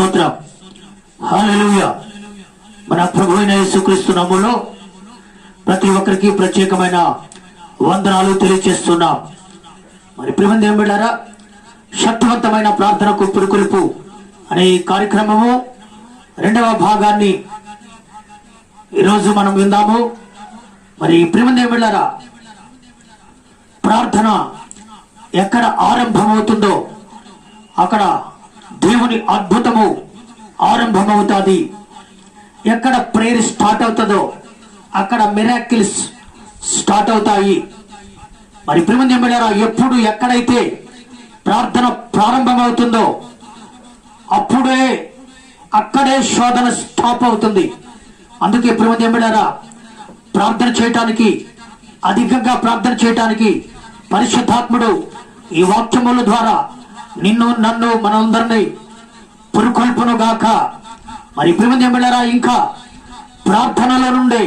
స్తోత్రం. హల్లెలూయా. మన ప్రభువైన యేసుక్రీస్తు నామములో ప్రతి ఒక్కరికి ప్రత్యేకమైన వందనాలు తెలియజేస్తున్నాం. మరి ప్రియమైన దేవుని బిడ్డలారా, శక్తివంతమైన ప్రార్థనకు పురుకొల్పు అనే ఈ కార్యక్రమము రెండవ భాగాన్ని ఈరోజు మనం విందాము. మరి ప్రియమైన దేవుని బిడ్డలారా, ప్రార్థన ఎక్కడ ఆరంభమవుతుందో అక్కడ దేవుని అద్భుతము ఆరంభమవుతుంది. ఎక్కడ ప్రేయర్ స్టార్ట్ అవుతుందో అక్కడ మిరాకిల్స్ స్టార్ట్ అవుతాయి. మరి ప్రియమైన దేవుని బిడ్డలారా, ఎప్పుడు ఎక్కడైతే ప్రార్థన ప్రారంభమవుతుందో అప్పుడే అక్కడే శోధన స్టాప్ అవుతుంది. అందుకే ప్రియమైన దేవుని బిడ్డలారా, ప్రార్థన చేయటానికి, అధికంగా ప్రార్థన చేయటానికి పరిశుద్ధాత్ముడు ఈ వాక్యముల ద్వారా నిన్ను నన్ను మనందరినీ పురుకొల్పును గాక. మరి ప్రియమైన దేవుని బిడ్డలారా, ఇంకా ప్రార్థనలో నుండే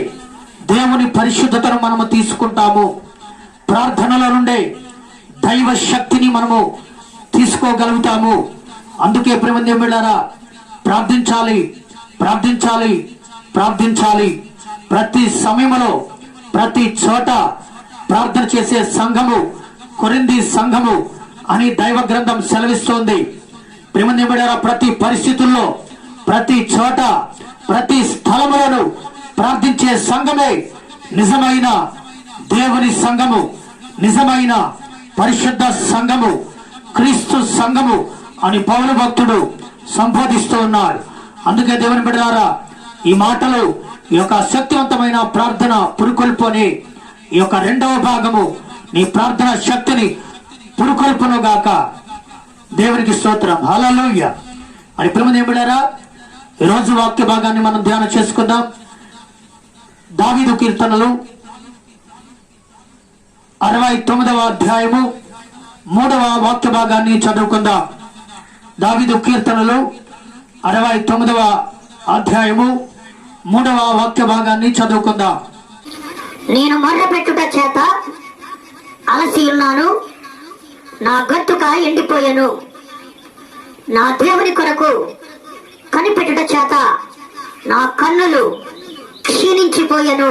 దేవుని పరిశుద్ధతను మనము తీసుకుంటాము. ప్రార్థనలో నుండే దైవ శక్తిని మనము తీసుకోగలుగుతాము. అందుకే ప్రియమైన దేవుని బిడ్డలారా, ప్రార్థించాలి, ప్రార్థించాలి, ప్రార్థించాలి. ప్రతి సమయంలో ప్రతి చోట ప్రార్థన చేసే సంఘము కొరింథీ సంఘము అని దైవ గ్రంథం సెలవిస్తోంది. ప్రియమైన దేవుని బిడ్డలారా, ప్రతి పరిస్థితుల్లో, ప్రతి చోట, ప్రతి స్థలములను ప్రార్థించే సంఘమే నిజమైన దేవుని సంఘము, నిజమైన పరిశుద్ధ సంఘము, క్రీస్తు సంఘము అని పౌలు భక్తుడు సంబోధిస్తూ ఉన్నాడు. అందుకే దేవుని బిడ్డలారా, ఈ మాటలు ఈ యొక్క శక్తివంతమైన ప్రార్థన పురుకొల్పు అనే ఈ యొక్క రెండవ భాగము నీ ప్రార్థన శక్తిని పురుకొల్పును గాక. దేవునికి స్తోత్రం. హల్లెలూయా. మరి ప్రియమైన దేవుని బిడ్డలారా, ఈరోజు వాక్య భాగాన్ని మనం ధ్యానం చేసుకుందాం. దావీదు కీర్తనలు 69వ అధ్యాయము 3వ వాక్య భాగాన్ని చదువుకుందాం. దావీదు కీర్తనలు 69వ అధ్యాయము 3వ వాక్య భాగాన్ని చదువుకుందాం. నేను మొర్రపెట్టుట చేత అలసి ఉన్నాను, నా గొంతుక ఎండిపోయాను. నా దేవుని కొరకు కనిపెట్టుట చేత నా కన్నులు క్షీణించిపోయాను.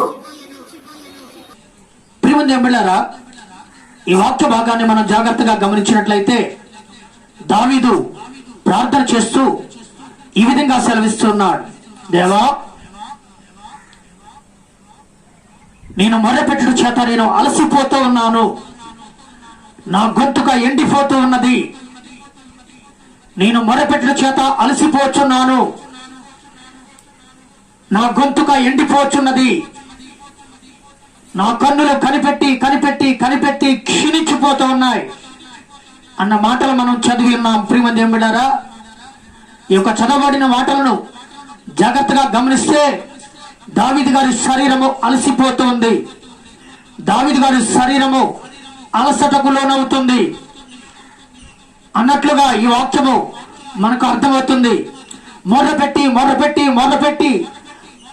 ప్రియమైన దేవుని బిడ్డలారా, ఈ వాక్య భాగాన్ని మనం జాగ్రత్తగా గమనించినట్లయితే దావీదు ప్రార్థన చేస్తూ ఈ విధంగా సెలవిస్తున్నాడు. దేవా, నేను మొర్రపెట్టుట చేత నేను అలసిపోతూ ఉన్నాను, నా గొంతుక ఎండిపోతూ ఉన్నది. నేను మొర్రపెట్టుట చేత అలసిపోచున్నాను, నా గొంతుక ఎండిపోచున్నది. నా కన్నులు కనిపెట్టి కనిపెట్టి కనిపెట్టి క్షీణించిపోతూ ఉన్నాయి అన్న మాటలు మనం చదివి ఉన్నాం. ప్రియమైన దేవుని బిడ్డలారా, ఈ యొక్క చదవబడిన మాటలను జాగ్రత్తగా గమనిస్తే దావీదు గారి శరీరము అలసిపోతూ ఉంది. దావీదు గారి శరీరము అలసటకు లోనవుతుంది అన్నట్లుగా ఈ వాక్యము మనకు అర్థమవుతుంది. మొర్రపెట్టి మొర్రపెట్టి మొర్రపెట్టి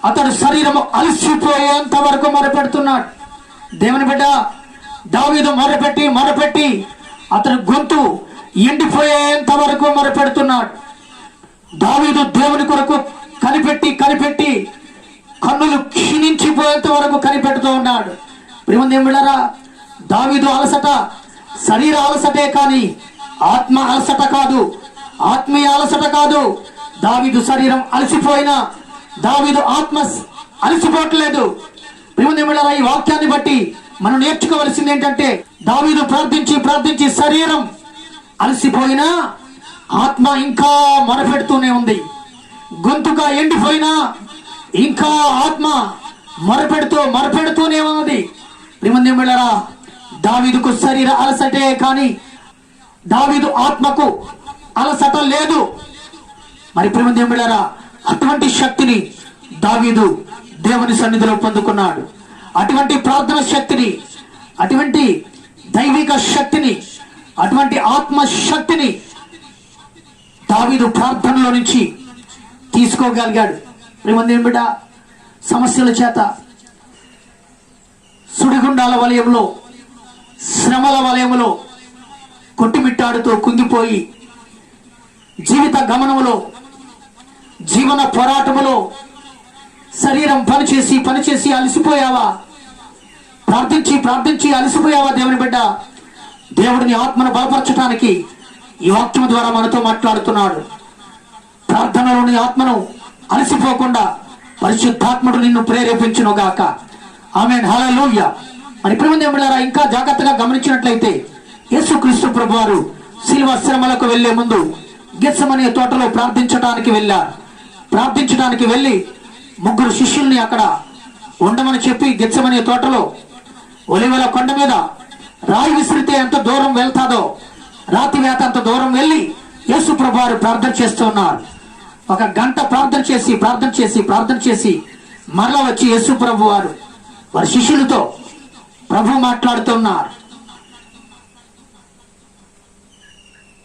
అతడు శరీరము అలసిపోయేంత వరకు మొరపెడుతున్నాడు. దేవుని బిడ్డ, దావీదు మొర్రపెట్టి మొర్రపెట్టి అతడు గొంతు ఎండిపోయేంత వరకు మొరపెడుతున్నాడు. దావీదు దేవుని కొరకు కనిపెట్టి కనిపెట్టి కన్నులు క్షీణించిపోయేంత వరకు కనిపెడుతూ ఉన్నాడు. ప్రియమైన దేవుని బిడ్డలారా, దావీదు అలసట శరీర అలసటే కానీ ఆత్మ అలసట కాదు, ఆత్మీయ అలసట కాదు. దావీదు శరీరం అలసిపోయినా దావీదు ఆత్మ అలసిపోవట్లేదు. ప్రియమైన దేవుని బిడ్డలారా, ఈ వాక్యాన్ని బట్టి మనం నేర్చుకోవలసింది ఏంటంటే దావీదు ప్రార్థించి ప్రార్థించి శరీరం అలసిపోయినా ఆత్మ ఇంకా మొరపెడుతూనే ఉంది. గొంతుగా ఎండిపోయినా ఇంకా ఆత్మ మొరపెడుతూనే ఉన్నది. ప్రియమైన దేవుని బిడ్డలారా, దావీదుకు శరీర అలసటే కానీ దావీదు ఆత్మకు అలసట లేదు. మరి ప్రియమైన దేవుని బిడ్డలారా, అటువంటి శక్తిని దావీదు దేవుని సన్నిధిలో పొందుకున్నాడు. అటువంటి ప్రార్థన శక్తిని, అటువంటి దైవిక శక్తిని, అటువంటి ఆత్మ శక్తిని దావీదు ప్రార్థనలో నుంచి తీసుకోగలిగాడు. ప్రియమైన దేవుని బిడ్డ, సమస్యల చేత, సుడిగుండాల వలయంలో, శ్రమల వలయంలో కొట్టుమిట్టాడుతూ కుంగిపోయి జీవిత గమనంలో జీవన పోరాటములో శరీరం పనిచేసి అలసిపోయావా? ప్రార్థించి అలసిపోయావా? దేవుని బిడ్డ, దేవుడిని ఆత్మను బలపరచడానికి ఈ వాక్యం ద్వారా మనతో మాట్లాడుతున్నాడు. ప్రార్థనలోని ఆత్మను అలసిపోకుండా పరిశుద్ధాత్ముడు నిన్ను ప్రేరేపించును గాక. ఆమేన్, హల్లెలూయా. మరి ఇప్పుడు దేవుడారా, ఇంకా జాగ్రత్తగా గమనించినట్లయితే యేసుక్రీస్తు ప్రభువారు శిలువ శ్రమలకు వెళ్లే ముందు గెత్సెమనే తోటలో ప్రార్థించడానికి వెళ్ళి 3 శిష్యుల్ని అక్కడ ఉండమని చెప్పి గెత్సెమనే తోటలో ఒలివల కొండ మీద రాయి విసిరితే ఎంత దూరం వెళ్తాదో రాతి వేత అంత దూరం వెళ్ళి యేసు ప్రభువారు ప్రార్థన చేస్తూ ఉన్నారు. 1 గంట ప్రార్థన చేసి మరలా వచ్చి యేసు ప్రభువారు వారి శిష్యులతో ప్రభు మాట్లాడుతున్నారు.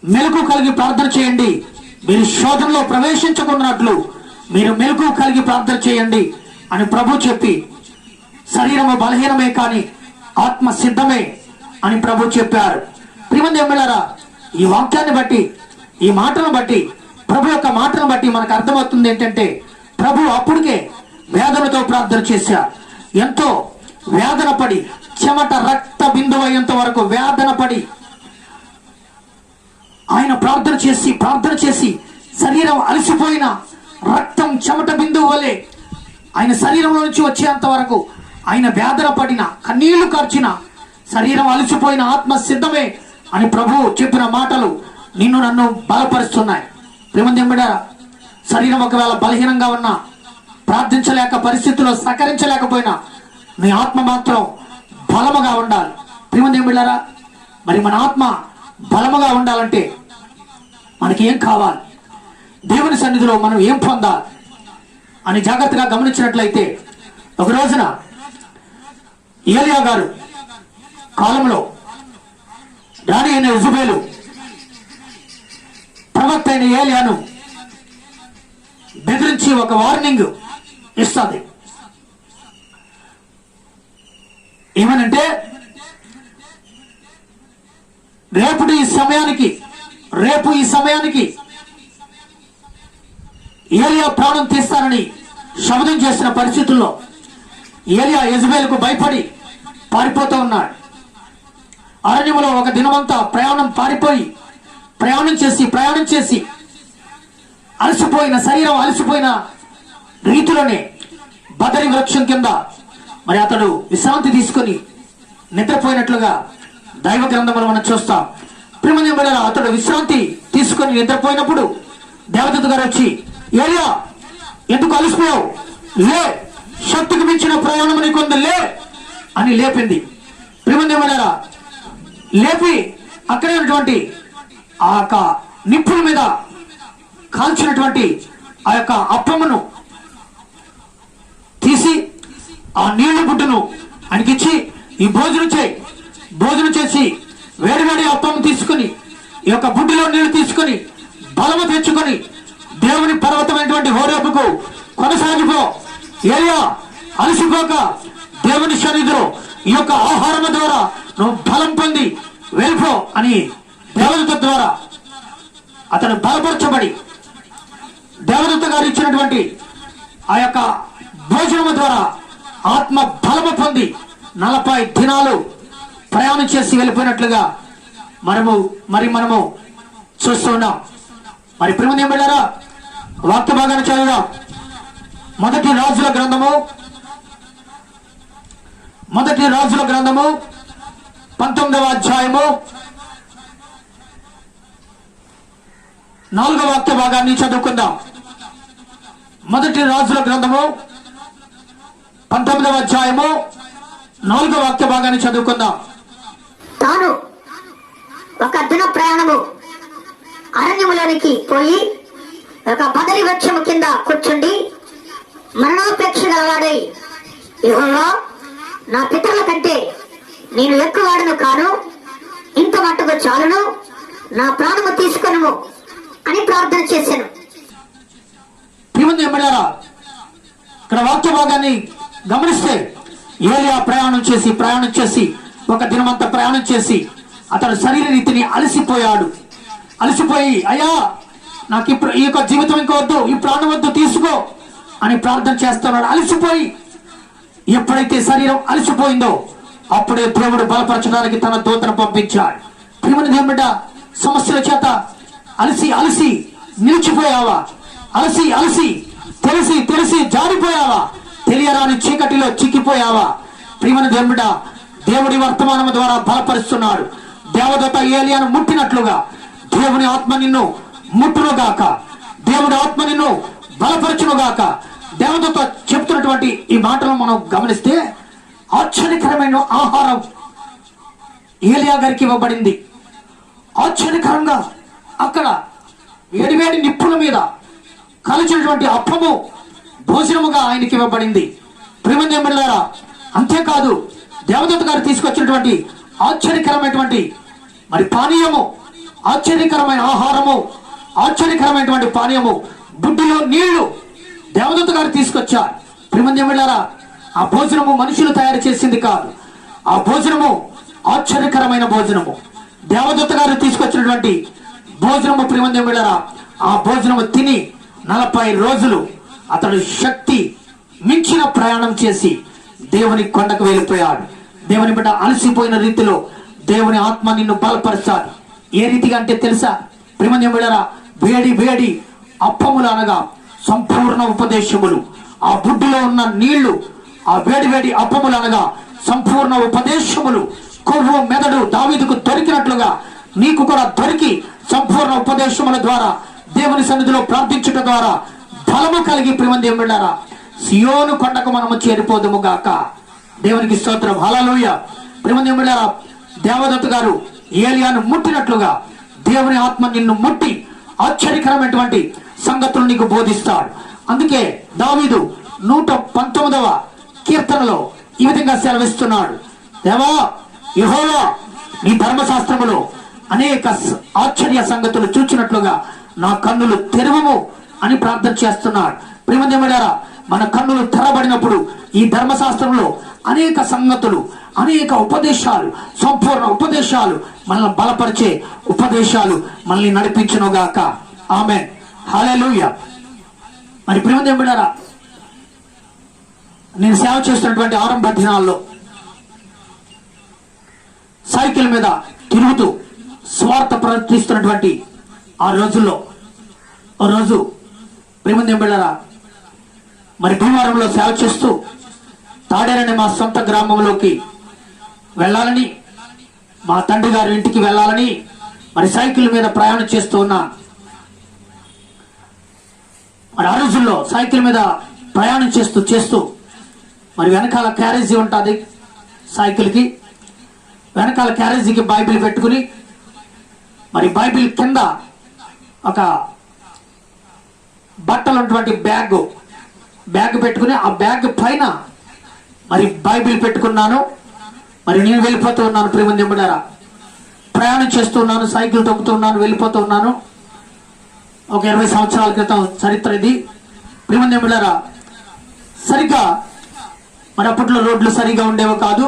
మెలకు కలిగి ప్రార్థన చేయండి, మీరు శోధనలో ప్రవేశించకున్నట్లు మీరు మెలకు కలిగి ప్రార్థన చేయండి అని ప్రభు చెప్పి, శరీరము బలహీనమే కానీ ఆత్మ సిద్ధమే అని ప్రభు చెప్పారు. ప్రియమైన దేవులారా, ఈ వాక్యాన్ని బట్టి, ఈ మాటను బట్టి, ప్రభు యొక్క మాటను బట్టి మనకు అర్థమవుతుంది ఏంటంటే, ప్రభు అప్పటికే వేదనతో ప్రార్థన చేశారు. ఎంతో వేదన పడి, చెమట రక్త బిందువు అయ్యేంత వరకు వేదన పడి ఆయన ప్రార్థన చేసి శరీరం అలసిపోయిన రక్తం చెమట బిందువు వలె ఆయన శరీరంలో నుంచి వచ్చేంత వరకు ఆయన వేదన పడిన, కన్నీళ్లు కార్చిన, శరీరం అలసిపోయిన ఆత్మ సిద్ధమే అని ప్రభువు చెప్పిన మాటలు నిన్ను నన్ను బలపరుస్తున్నాయి. ప్రేమందేంబడా, శరీరం ఒకవేళ బలహీనంగా ఉన్నా, ప్రార్థించలేక పరిస్థితుల్లో సహకరించలేకపోయినా నీ ఆత్మ మాత్రం బలముగా ఉండాలి. ప్రేమందేంబడారా, మరి మన ఆత్మ బలముగా ఉండాలంటే మనకి ఏం కావాలి, దేవుని సన్నిధిలో మనం ఏం పొందాలి అని జాగ్రత్తగా గమనించినట్లయితే, ఒక రోజున ఏలియా గారు కాలంలో రాణి అయిన యెజబెలు ప్రవక్త అయిన ఏలియాను బెదిరించి ఒక వార్నింగ్ ఇస్తుంది. ఏమనంటే, రేపు ఈ సమయానికి ఏలియా ప్రాణం తీస్తానని శబ్దం చేసిన పరిస్థితుల్లో ఏలియా యెజబెలుకు భయపడి పారిపోతూ ఉన్నాడు. అరణ్యములో ఒక దినమంతా ప్రయాణం చేసి శరీరం అలసిపోయిన రీతిలోనే బదరి వృక్షం కింద మరి అతడు విశ్రాంతి తీసుకొని నిద్రపోయినట్లుగా దైవ గ్రంథములు మనం చూస్తాం. ప్రియమైన అతడు విశ్రాంతి తీసుకొని నిద్రపోయినప్పుడు దేవదూత గారు వచ్చి, ఏలియా ఎందుకు అలసిపోయావు, లే, శక్తికి మించిన ప్రయాణం నీకుంది, లే అని లేపింది. ప్రియమైన లేపి అక్కడే ఉన్నటువంటి ఆ యొక్క నిప్పుల మీద కాల్చినటువంటి ఆ యొక్క అప్పమును తీసి ఆ నీళ్ల బుడ్డును ఆయనకిచ్చి, ఈ భోజనం చేసి వేడివేడి అప్పము తీసుకుని ఈ యొక్క బుడ్డిలో నీళ్లు తీసుకుని బలము తెచ్చుకొని దేవుని పర్వతమైనటువంటి హోరేబుకు కొనసాగిపో, ఏలియా అలసిపోక దేవుని సన్నిధిలో ఈ యొక్క ఆహారం ద్వారా నువ్వు బలం పొంది వెళ్ళిపో అని దేవదూత ద్వారా అతను బలపరచబడి దేవదూత గారు ఇచ్చినటువంటి ఆ యొక్క భోజనము ద్వారా ఆత్మ బలము పొంది 40 దినాలు ప్రయాణం చేసి వెళ్ళిపోయినట్లుగా మనము చూస్తున్నాం. మరి ప్రియమైన దేవులారా, వాక్య భాగాన్ని చదువుదాం. మొదటి రాజుల గ్రంథము 19వ అధ్యాయము 4వ వాక్య భాగాన్ని చదువుకుందాం. మొదటి రాజుల గ్రంథము 19వ అధ్యాయము 4వ వాక్య భాగాన్ని చదువుకుందాం. తాను ఒక దిన ప్రయాణము అరణ్యములోనికి పోయి ఒక బదరి వృక్షము కింద కూర్చుండి మరణాపేక్ష గలవాడై, యెహోవా, నా పితరుల కంటే నేను ఎక్కువవాడను కాను, ఇంత మట్టుకు చాలును, నా ప్రాణము తీసుకొనుము అని ప్రార్థన చేశాను. ఇక్కడ వాక్య భాగాన్ని గమనిస్తే, ఏలియా ప్రయాణం చేసి ఒక దినమంతా ప్రయాణం చేసి అతడు శరీర రీతిని అలసిపోయి, అయ్యా నాకు ఇప్పుడు ఈ యొక్క జీవితం ఇంకా వద్దు, ఈ ప్రాణం వద్దు, తీసుకో అని ప్రార్థన చేస్తున్నాడు. అలసిపోయి, ఎప్పుడైతే శరీరం అలసిపోయిందో అప్పుడే దేవుడు బలపరచడానికి తన దూతను పంపించాడు. ప్రియమైన దేవుని బిడ్డ, సమస్యల చేత అలసి అలసి నిలిచిపోయావా? అలసి అలసి తెలిసి తెలిసి జారిపోయావా? తెలియరాని చీకటిలో చిక్కిపోయావా? ప్రియమైన దేవుని బిడ్డ, దేవుడి వర్తమానం ద్వారా బలపరుస్తున్నాడు. దేవదూత ఏలియాను ముట్టినట్లుగా దేవుని ఆత్మ నిన్ను ముట్టునుగాక, దేవుడి ఆత్మ నిన్ను బలపరచునుగాక. దేవదూత చెప్తున్నటువంటి ఈ మాటలను మనం గమనిస్తే ఆశ్చర్యకరమైన ఆహారం ఏలియా గారికి ఇవ్వబడింది. ఆశ్చర్యకరంగా అక్కడ వేడివేడి నిప్పుల మీద కలిసినటువంటి అప్పము భోజనముగా ఆయనకి ఇవ్వబడింది. ప్రియమైన దేవుని బిడ్డలారా, అంతేకాదు దేవదూత గారు తీసుకొచ్చినటువంటి ఆశ్చర్యకరమైనటువంటి మరి పానీయము, ఆశ్చర్యకరమైన ఆహారము, ఆశ్చర్యకరమైనటువంటి పానీయము, బుడ్డిలో నీళ్లు దేవదూత గారు తీసుకొచ్చారు. ప్రియమైన దేవుని బిడ్డలారా, ఆ భోజనము మనుషులు తయారు చేసింది కాదు. ఆ భోజనము ఆశ్చర్యకరమైన భోజనము, దేవదూత గారు తీసుకొచ్చినటువంటి భోజనము. ప్రియమైన దేవుని బిడ్డలారా, ఆ భోజనము తిని 40 రోజులు అతడు శక్తి మించిన ప్రయాణం చేసి దేవుని కొండకు వెళ్ళిపోయాడు. దేవుని బిడ్డ, అలసిపోయిన రీతిలో దేవుని ఆత్మ నిన్ను బలపరచాలి. ఏ రీతిగా అంటే తెలుసా? ప్రియమైన దేవుని బిడ్డలారా, వేడి వేడి అప్పములు అనగా సంపూర్ణ ఉపదేశములు. ఆ బుడ్డిలో ఉన్న నీళ్లు, ఆ వేడి వేడి అప్పములు అనగా సంపూర్ణ ఉపదేశములు. కొవ్వు మెదడు దావీదుకు దొరికినట్లుగా నీకు కూడా దొరికి సంపూర్ణ ఉపదేశముల ద్వారా దేవుని సన్నిధిలో ప్రార్థించుట ద్వారా బలము కలిగి ప్రియమైన దేవుని బిడ్డలారా సియోను కొండకు మనము చేరిపోదుము గాక. దేవునికి స్తోత్రం, హల్లెలూయా. ప్రియమైన దేవుని బిడ్డలారా, దేవదూత గారు ఏలియాను ముట్టినట్లుగా దేవుని ఆత్మ నిన్ను ముట్టి ఆశ్చర్యకరమైనటువంటి సంగతులు నీకు బోధిస్తాడు. అందుకే దావీదు 119వ కీర్తనలో ఈ విధంగా సెలవిస్తున్నాడు, దేవా యెహోవా, నీ ధర్మశాస్త్రములో అనేక ఆశ్చర్య సంగతులు చూచినట్లుగా నా కన్నులు తెరవము అని ప్రార్థన చేస్తున్నాడు. ప్రియమైన దేవుని బిడ్డలారా, మన కన్నులు తెరబడినప్పుడు ఈ ధర్మశాస్త్రంలో అనేక సంగతులు, అనేక ఉపదేశాలు, సంపూర్ణ ఉపదేశాలు, మనల్ని బలపరిచే ఉపదేశాలు మనల్ని నడిపించునుగాక. ఆమేన్, హల్లెలూయా. మరి ప్రియమైన దేవుని బిడ్డలారా, నేను సేవ చేస్తున్నటువంటి ఆరంభ దినాల్లో సైకిల్ మీద తిరుగుతూ స్వార్థ ప్రవర్తిస్తున్నటువంటి ఆ రోజుల్లో ఓ రోజు ప్రియమైన దేవుని బిడ్డలారా, మరి భీమవరంలో సేవ చేస్తూ తాడేరని మా సొంత గ్రామంలోకి వెళ్ళాలని, మా తండ్రి గారి ఇంటికి వెళ్ళాలని మరి సైకిల్ మీద ప్రయాణం చేస్తూ ఉన్నా. మరి ఆ రోజుల్లో సైకిల్ మీద ప్రయాణం చేస్తూ మరి వెనకాల క్యారేజీ ఉంటుంది సైకిల్కి. వెనకాల క్యారేజీకి బైబిల్ పెట్టుకుని, మరి బైబిల్ కింద ఒక బట్టలు ఉన్నటువంటి బ్యాగ్ పెట్టుకుని, ఆ బ్యాగ్ పైన మరి బైబిల్ పెట్టుకున్నాను. మరి నేను వెళ్ళిపోతూ ఉన్నాను. ప్రియమైన దేవుని బిడ్డలారా, ప్రయాణం చేస్తూ ఉన్నాను, సైకిల్ తొక్కుతూ ఉన్నాను, వెళ్ళిపోతూ ఉన్నాను. ఒక 20 సంవత్సరాల క్రితం చరిత్ర ఇది. ప్రియమైన దేవుని బిడ్డలారా, సరిగ్గా మరి అప్పట్లో రోడ్లు సరిగా ఉండేవి కాదు.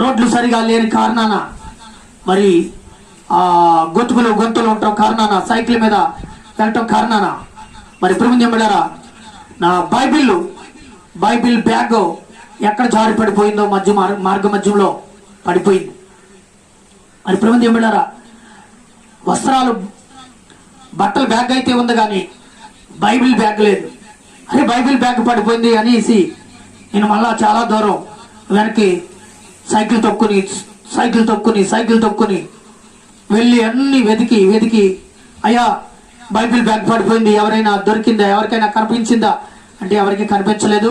రోడ్లు సరిగా లేని కారణాన మరి గొంతులు ఉండటం కారణాన, సైకిల్ మీద వెళ్ళటం కారణాన మరి ప్రియమైన దేవుని బిడ్డలారా, నా బైబిల్ బ్యాగ్ ఎక్కడ జారి పడిపోయిందో మార్గ మధ్యంలో పడిపోయింది. మరి ప్రియమైన దేవుని బిడ్డలారా, వస్త్రాలు బట్టల బ్యాగ్ అయితే ఉంది కానీ బైబిల్ బ్యాగ్ లేదు. అరే బైబిల్ బ్యాగ్ పడిపోయింది అనేసి నేను మళ్ళా చాలా దూరం వెనక్కి సైకిల్ తొక్కుని వెళ్ళి అన్ని వెతికి అయ్యా బైబిల్ బ్యాగ్ పడిపోయింది, ఎవరైనా దొరికిందా, ఎవరికైనా కనిపించిందా అంటే ఎవరికి కనిపించలేదు.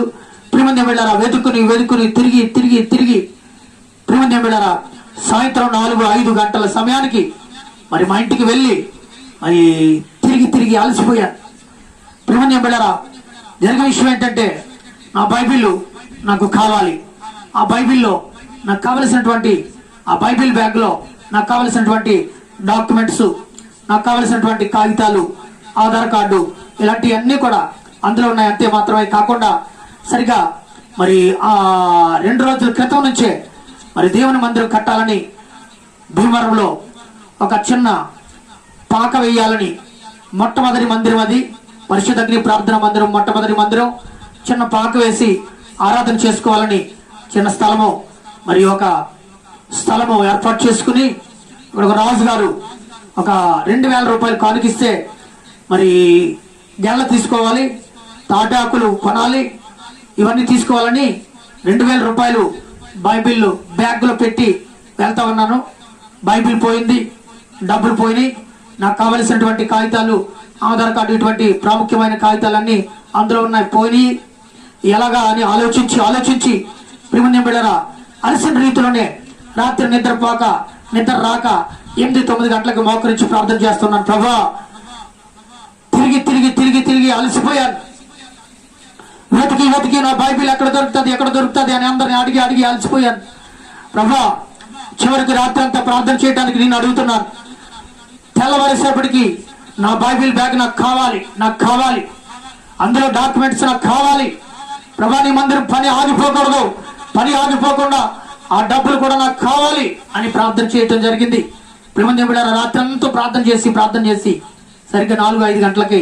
ప్రియమైన దేవుని బిడ్డలారా, వెతుకుని తిరిగి ప్రియమైన దేవుని బిడ్డలారా, సాయంత్రం 4-5 గంటల సమయానికి మరి మా ఇంటికి వెళ్ళి మరి తిరిగి అలసిపోయాను. ప్రియమైన దేవుని బిడ్డలారా, జరిగిన విషయం ఏంటంటే నా బైబిల్ నాకు కావాలి. ఆ బైబిల్లో నాకు కావలసినటువంటి, ఆ బైబిల్ బ్యాగ్లో నాకు కావలసినటువంటి డాక్యుమెంట్స్, నాకు కావలసినటువంటి కాగితాలు, ఆధార్ కార్డు, ఇలాంటివన్నీ కూడా అందులో ఉన్నాయి. అంతే మాత్రమే కాకుండా సరిగా మరి ఆ 2 రోజుల క్రితం నుంచే మరి దేవుని మందిరం కట్టాలని, భీమవరంలో ఒక చిన్న పాక వేయాలని మొట్టమొదటి మందిరం అది, పరిశుద్ధ అగ్ని ప్రార్థన మందిరం, మొట్టమొదటి మందిరం. చిన్న పాక వేసి ఆరాధన చేసుకోవాలని చిన్న స్థలము, మరి ఒక స్థలము ఏర్పాటు చేసుకుని, ఇక్కడ ఒక రాజు గారు ఒక 2000 రూపాయలు కానుకిస్తే మరి గెల్ల తీసుకోవాలి, తాటాకులు కొనాలి, ఇవన్నీ తీసుకోవాలని 2000 రూపాయలు బైబిల్ బ్యాగ్లో పెట్టి వెళ్తా ఉన్నాను. బైబిల్ పోయింది, డబ్బులు పోయినాయి. నాకు కావలసినటువంటి కాగితాలు, ఆధార్ కార్డు, ఇటువంటి ప్రాముఖ్యమైన కాగితాలన్నీ అందులో ఉన్నాయి, పోయినాయి. ఎలాగా అని ఆలోచించి ప్రియమైన బిడ్డలారా, అలసిన రీతిలోనే రాత్రి నిద్ర రాక 8-9 గంటలకు మోకరించి ప్రార్థన చేస్తున్నాను. ప్రభా, తిరిగి అలసిపోయాను. వెతికి నా బైబిల్ ఎక్కడ దొరుకుతుంది అని అందరిని అడిగి అలసిపోయాను. ప్రభా, చివరికి రాత్రి అంతా ప్రార్థన చేయడానికి నేను అడుగుతున్నాను. తెల్లవారేసేపటికి నా బైబిల్ బ్యాగ్ నాకు కావాలి, అందులో డాక్యుమెంట్స్ నాకు కావాలి. ప్రభా, నీ మందిరం పని ఆగిపోకుండా ఆ డబ్బులు కూడా నాకు కావాలి అని ప్రార్థన చేయటం జరిగింది. ప్రియమైన బిడ్డలారా, రాత్రి అంతా ప్రార్థన చేసి సరిగ్గా 4-5 గంటలకి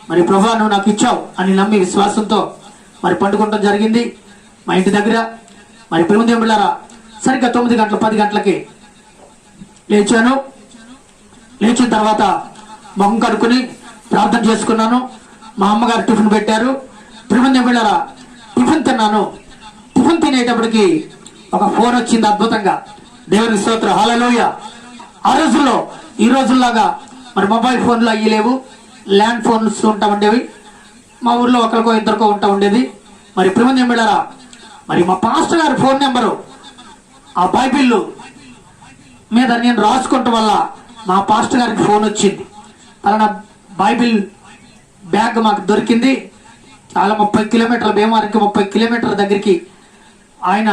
మరి ప్రభా, నువ్వు నాకు ఇచ్చావు అని నమ్మి విశ్వాసంతో మరి పండుకోవడం జరిగింది మా ఇంటి దగ్గర. మరి ప్రియమైన బిడ్డలారా, సరిగ్గా 9 గంటలు 10 గంటలకి లేచాను. లేచిన తర్వాత మొహం కడుక్కుని ప్రార్థన చేసుకున్నాను. మా అమ్మగారు టిఫిన్ పెట్టారు. ప్రియమైన బిడ్డలారా, టిఫిన్ తిన్నాను. టిఫిన్ తినేటప్పటికి ఒక ఫోన్ వచ్చింది అద్భుతంగా. దేవుని స్తోత్రం, హల్లెలూయా. ఆ రోజుల్లో ఈ రోజుల్లాగా మరి మొబైల్ ఫోన్లు అయ్యి లేవు, ల్యాండ్ ఫోన్స్ ఉంటా ఉండేవి. మా ఊర్లో ఒకరికో ఇద్దరికో ఉంటా ఉండేది. మరి ప్రియమైన బిడ్డలారా, మరి మా పాస్టర్ గారి ఫోన్ నెంబరు ఆ బైబిల్ మీద నేను రాసుకుంటం వల్ల మా పాస్టర్ గారికి ఫోన్ వచ్చింది. పలానా బైబిల్ బ్యాగ్ మాకు దొరికింది, చాలా 30 కిలోమీటర్ల, భీమవరంకి 30 కిలోమీటర్ల దగ్గరికి ఆయన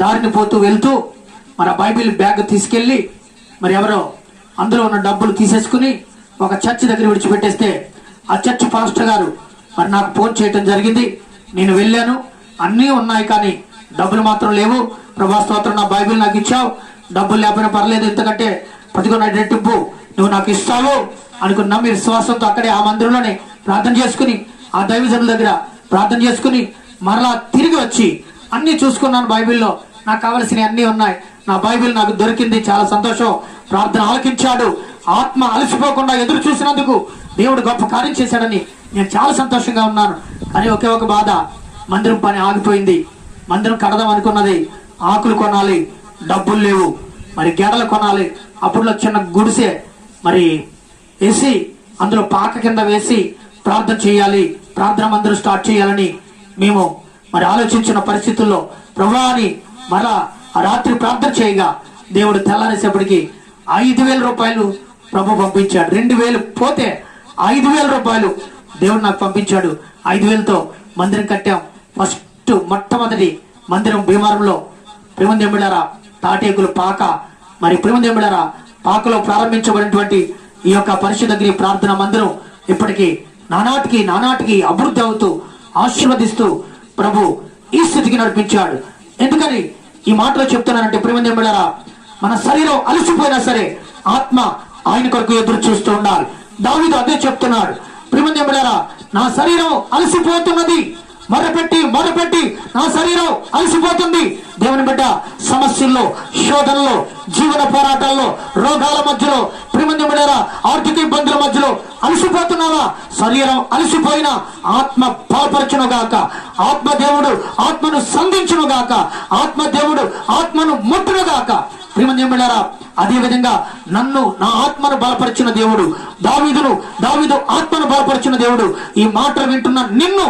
దారిని వెళ్తూ మరి ఆ బైబిల్ బ్యాగ్ తీసుకెళ్ళి మరి ఎవరో అందులో ఉన్న డబ్బులు తీసేసుకుని ఒక చర్చ్ దగ్గర విడిచిపెట్టేస్తే ఆ చర్చ్ పాస్టర్ గారు మరి నాకు ఫోన్ చేయటం జరిగింది. నేను వెళ్ళాను, అన్నీ ఉన్నాయి కానీ డబ్బులు మాత్రం లేవు. ప్రభా స్తోత్రం, నా బైబిల్ నాకు ఇచ్చావు, డబ్బులు లేకపోయినా పర్లేదు, ఎందుకంటే 10 రెట్టింపు నువ్వు నాకు ఇస్తావు అనుకుని నమ్మి విశ్వాసంతో అక్కడే ఆ మందిరంలోనే ప్రార్థన చేసుకుని, ఆ దైవజనుల దగ్గర ప్రార్థన చేసుకుని మరలా తిరిగి వచ్చి అన్ని చూసుకున్నాను. బైబిల్లో నాకు కావలసినవి అన్నీ ఉన్నాయి. నా బైబిల్ నాకు దొరికింది, చాలా సంతోషం. ప్రార్థన ఆలకించాడు. ఆత్మ అలసిపోకుండా ఎదురు చూసినందుకు దేవుడు గొప్ప కార్యం చేశాడని నేను చాలా సంతోషంగా ఉన్నాను. కానీ ఒకే ఒక బాధ, మందిరం పని ఆగిపోయింది. మందిరం కడదాం అనుకున్నది, ఆకులు కొనాలి, డబ్బులు లేవు. మరి గెడలు కొనాలి. అప్పుడులో చిన్న గుడిసె మరి వేసి అందులో పాక కింద వేసి ప్రార్థన చేయాలి, ప్రార్థన మందిరం స్టార్ట్ చేయాలని మేము మరి ఆలోచించిన పరిస్థితుల్లో ప్రభువా అని మరలా ఆ రాత్రి ప్రార్థన చేయగా దేవుడు తెల్లారేసేపటికి 5,000 రూపాయలు ప్రభు పంపించాడు. 2,000 పోతే 5,000 రూపాయలు దేవుడు నాకు పంపించాడు. 5,000తో మందిరం కట్టాం. మొట్టమొదటి మందిరం భీమవరంలో. ప్రియమైన బిడ్డలారా, తాటేకులు పాక, మరి ప్రియమైన బిడ్డలారా, పాకలో ప్రారంభించబడినటువంటి ఈ యొక్క పరిశుద్ధ అగ్ని ప్రార్థన మందిరం ఇప్పటికీ నానాటికి అభివృద్ధి అవుతూ ఆశీర్వదిస్తూ ప్రభు ఈ స్థితికి నడిపించాడు. ఎందుకని ఈ మాటలో చెప్తున్నానంటే ప్రియమైన బిడ్డలారా, మన శరీరం అలసిపోయినా సరే ఆత్మ ఆయన కొరకు ఎదురు చూస్తూ ఉండాలి. దావీదు అదే చెప్తున్నాడు. ప్రియమైన బిడ్డలారా, నా శరీరం అలసిపోతున్నది, మొరపెట్టి నా శరీరం అలసిపోతుంది. దేవుని బిడ్డ, సమస్యల్లో, శోధనలో, జీవన పోరాటాల్లో, రోగాల మధ్యలో, ప్రియమైన బిడ్డలారా, ఆర్థిక ఇబ్బందుల మధ్యలో అలసిపోతున్నావా? శరీరం అలసిపోయినా ఆత్మ బలపరచును గాక, ఆత్మదేవుడు ఆత్మను సంధించును గాక, ఆత్మదేవుడు ఆత్మను ముట్టును గాక. ప్రియమైన బిడ్డలారా, అదే విధంగా నన్ను, నా ఆత్మను బలపరిచిన దేవుడు, దావీదు ఆత్మను బలపరిచిన దేవుడు, ఈ మాటలు వింటున్న నిన్ను,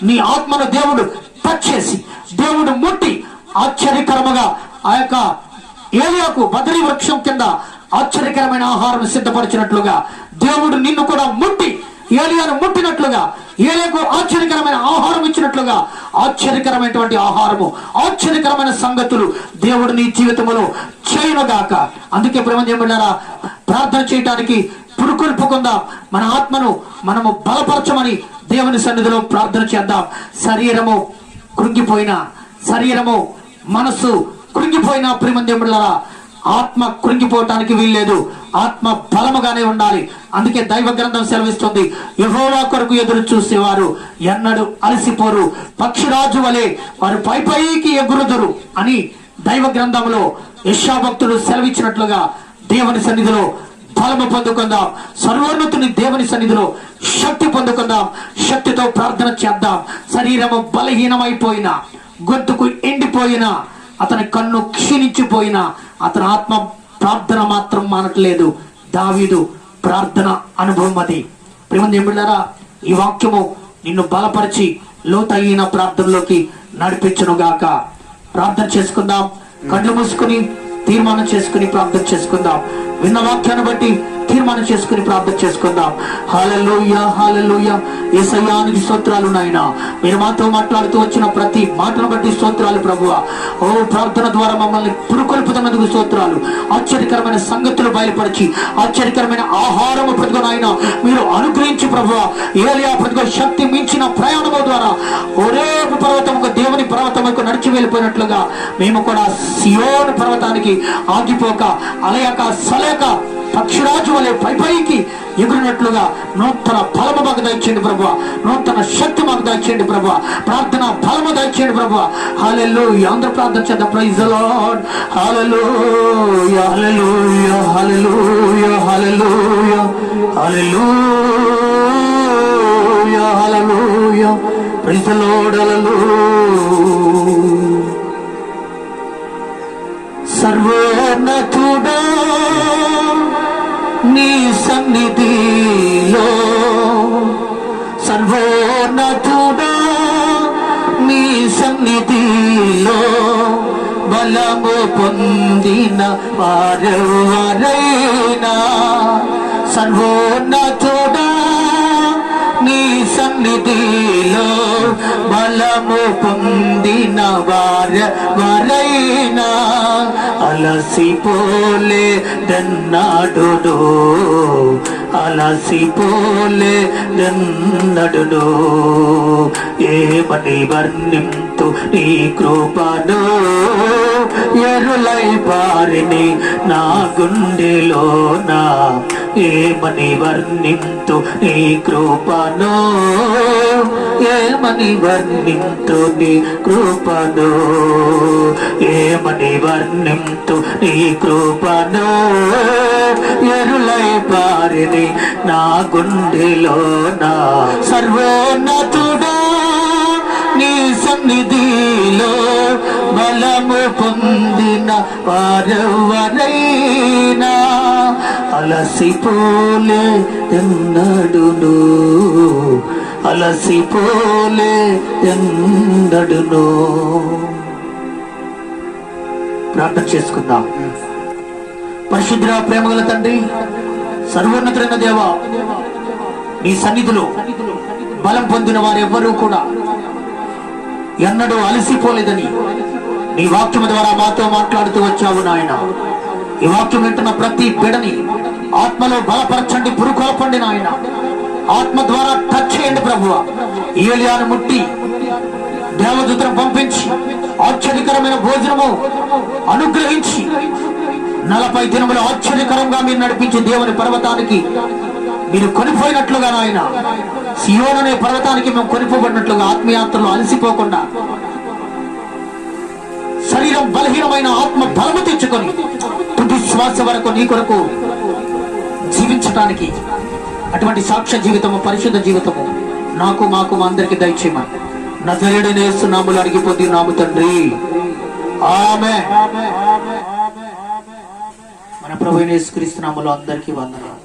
నీ ఆత్మను దేవుడు టచ్ చేసి, దేవుడు ముట్టి ఆశ్చర్యకరముగా ఆ యొక్క ఏలియాకు బదరీ వృక్షం కింద ఆశ్చర్యకరమైన ఆహారం సిద్ధపరిచినట్లుగా దేవుడు నిన్ను కూడా ముట్టి, ఏలియాను ముట్టినట్లుగా, ఏలియాకు ఆశ్చర్యకరమైన ఆహారం ఇచ్చినట్లుగా ఆశ్చర్యకరమైనటువంటి ఆహారము, ఆశ్చర్యకరమైన సంగతులు దేవుడు నీ జీవితంలో చేయునుగాక. అందుకే ప్రియమైన బిడ్డలారా, ప్రార్థన చేయడానికి పురుకొల్పుకుందాం. మన ఆత్మను మనము బలపరచమని దేవుని సన్నిధిలో ప్రార్థన చేద్దాం. శరీరము కృంగిపోయినా, మనస్సు కృంగిపోయినా ప్రియమైన బిడ్డలారా, ఆత్మ కృంగిపోవటానికి వీల్లేదు. ఆత్మ బలముగానే ఉండాలి. అందుకే దైవ గ్రంథం సెలవిస్తుంది, యెహోవా కొరకు ఎదురు చూసేవారు ఎన్నడూ అలసిపోరు, పక్షిరాజు వలె వారు పైకి ఎగురుదురు అని దైవ గ్రంథంలో యెషయా భక్తుడు సెలవిచ్చినట్లుగా దేవుని సన్నిధిలో బలము పొందుకుందాం. సర్వోన్నతుని దేవుని సన్నిధిలో శక్తి పొందుకుందాం. శక్తితో ప్రార్థన చేద్దాం. శరీరము బలహీనమైపోయినా, గొంతుకు ఎండిపోయినా, అతని కన్ను క్షీణించిపోయినా, అతని ఆత్మ ప్రార్థన మాత్రం మానట్లేదు. దావీదు ప్రార్థన అనుభవం అది. ప్రియమైన ఈ వాక్యము నిన్ను బలపరిచి లోతైన ప్రార్థనలోకి నడిపించును గాక. ప్రార్థన చేసుకుందాం. కళ్ళు మూసుకుని తీర్మానం చేసుకుని ప్రార్థన చేసుకుందాం. విన్న వాక్యాన్ని బట్టి తీర్మానం చేసుకుని ప్రార్థన చేసుకుందాం. హల్లెలూయా, హల్లెలూయా. యేసయ్యానికి స్తోత్రాలు నాయనా. మీరు మాతో మాట్లాడుతూ వచ్చిన ప్రతి మాటను బట్టి స్తోత్రాలు ప్రభువా. ఓ ప్రార్థన ద్వారా మమ్మల్ని పురుకొల్పుతున్నందుకు స్తోత్రాలు. ఆశ్చర్యకరమైన సంగతులు బయలుపరిచి ఆశ్చర్యకరమైన ఆహారము ప్రతిగా నాయన మీరు అనుగ్రహించి ప్రభువా, ఏలియా ప్రతిగా శక్తి మించిన ప్రయాణము ద్వారా హోరేబు పర్వతముకు, దేవుని పర్వతముకు నడిచి వెళ్ళిపోయినట్లుగా మేము కూడా సియోను పర్వతానికి ఆగిపోక, అలయక సలయక పక్షిరాజు వలె పైకి ఎగురినట్లుగా నూతన బలము మాకు దయచేయండి ప్రభువా. నూతన శక్తి మాకు దయచేయండి ప్రభువా. ప్రార్థన బలము దయచేయండి ప్రభువా. హల్లెలూయా. అందరూ ప్రార్థన చేద్దాం. Praise the Lord. Hallelujah, hallelujah, hallelujah, hallelujah, hallelujah, hallelujah. Praise the Lord. Hallelujah. సర్వోన్నతుడా నీ సన్నిధిలో, సర్వోన్నతుడా నీ సన్నిధిలో బలము పొందిన వారెవరైనా, సర్వోన్నతుడా నీ సన్నిధిలో బలము పొందిన వారెవరైనా అలసిపోలేదన్నాడును, అలసిపోలేదన్నాడును. ఏమని వర్ణింతు నీ కృపను, ఎరులై పారిని నా గుండెలోన. ఏమని వర్ణింతు నీ కృపను, ఏమని వర్ణింతు నీ కృపను, ఏమని వర్ణింతు నీ కృపను, ఎరులై పారిని నా గుండెలోన. సర్వోన్నతుడా నీ సన్నిధిలో బలము పొందిన వారెవరైనా అలసిపోలే ఎన్నడును, అలసిపోలే ఎన్నడును. ప్రార్థన చేసుకుందాం. పరిశుద్ధ ప్రేమగల తండ్రి, సర్వోన్నతుడైన దేవా, నీ సన్నిధిలో బలం పొందిన వారెవ్వరూ కూడా ఎన్నడూ అలసిపోలేదని నీ వాక్యం ద్వారా మాతో మాట్లాడుతూ వచ్చావు నాయన. ఈ వాక్యం వింటున్న ప్రతి బిడని ఆత్మలో బలపరచండి, పురుకొల్పండి నాయన. ఆత్మ ద్వారా టచ్ చేయండి ప్రభువా. ఏలియాను ముట్టి దేవదూతను పంపించి ఆశ్చర్యకరమైన భోజనము అనుగ్రహించి 40 దినములు ఆశ్చర్యకరంగా మీరు నడిపించి దేవుని పర్వతానికి మీరు కొనిపోయినట్లుగా నాయన, సియోను అనే పర్వతానికి మేము కొనిపోబడినట్లుగా ఆత్మయాత్రలో అలసిపోకుండా శరీరం బలహీనమైన ఆత్మ బలము తెచ్చుకొని తుది శ్వాస వరకు నీ కొరకు జీవించటానికి అటువంటి సాక్ష్య జీవితము, పరిశుద్ధ జీవితము నాకు మాకు మా అందరికి దయచేయమని నజరేయుడైన యేసు నామములో అడిగి పొందున్నాము తండ్రి. ఆమేన్. మన ప్రభువైన యేసుక్రీస్తు నామములో అందరికీ వందనాలు.